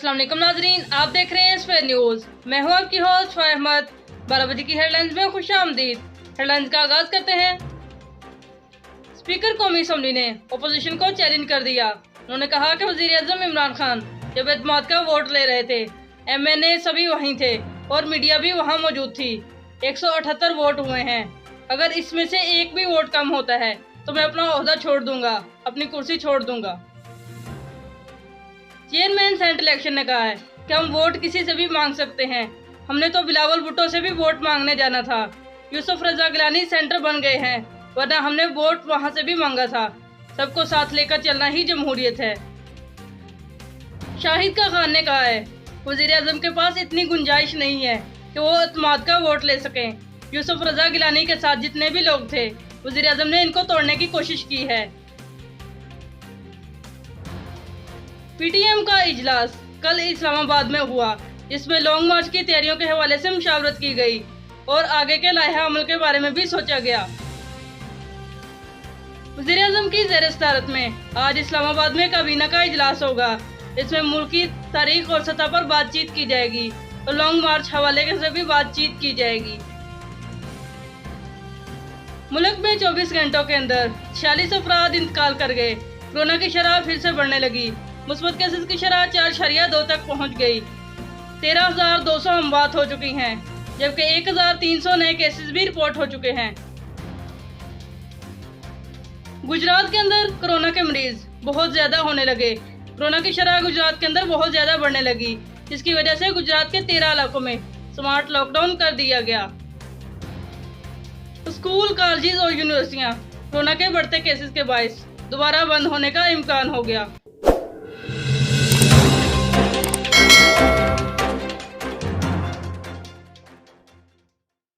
अस्सलाम वालेकुम नाजरीन, आप देख रहे हैं स्पेयर न्यूज़। मैं हूं आपकी होस्ट फ़ाय अहमद। 12 बजे की हेडलाइंस में खुशामदीद। हेडलाइंस का आगाज करते हैं। स्पीकर कौमी असम्बली ने अपोजिशन को चैलेंज कर दिया। उन्होंने कहा कि वज़ीर-ए-आज़म इमरान खान जब एतमाद का वोट ले रहे थे, MNA सभी वहीं थे और मीडिया भी वहां मौजूद थी। 178 वोट हुए हैं। अगर इसमें से एक भी वोट कम होता है तो मैं अपना ओहदा छोड़ दूंगा, अपनी कुर्सी छोड़ दूंगा। चेयरमैन सेंट्रल इलेक्शन ने कहा है कि हम वोट किसी से भी मांग सकते हैं। हमने तो बिलावल भुट्टो से भी वोट मांगने जाना था। यूसुफ रजा गिलानी सेंटर बन गए हैं, वरना हमने वोट वहां से भी मांगा था। सबको साथ लेकर चलना ही जमहूरियत है। शाहिद का खान ने कहा है वजीर आजम के पास इतनी गुंजाइश नहीं है कि वो एतमाद का वोट ले सकें। यूसुफ रजा गिलानी के साथ जितने भी लोग थे, वजीर आजम ने इनको तोड़ने की कोशिश की है। PTM का इजलास कल इस्लामाबाद में हुआ, जिसमें लॉन्ग मार्च की तैयारियों के हवाले से मुशावरत की गई और आगे के लाहे अमल के बारे में भी सोचा गया। वज़ीर आज़म की ज़ेर सदारत में आज इस्लामाबाद में काबीना का इजलास होगा। इसमें मुल्क की तारीख और सतह पर बातचीत की जाएगी और लॉन्ग मार्च हवाले से भी बातचीत की जाएगी। मुल्क में 24 घंटों के अंदर 46 अफराद इंतकाल कर गए। कोरोना की शरह फिर से बढ़ने लगी। मुस्बत केसेस की शरह 4.2 तक पहुंच गई। 13,200 अमवात हो चुकी हैं, जबकि 1,300 नए केसेस भी रिपोर्ट हो चुके हैं। गुजरात के अंदर कोरोना के मरीज बहुत ज्यादा होने लगे। कोरोना की शरह गुजरात के अंदर बहुत ज्यादा बढ़ने लगी, जिसकी वजह से गुजरात के 13 इलाकों में स्मार्ट लॉकडाउन कर दिया गया। स्कूल, कॉलेज और यूनिवर्सिटियां कोरोना के बढ़ते केसेस के बायस दोबारा बंद होने का इम्कान हो गया।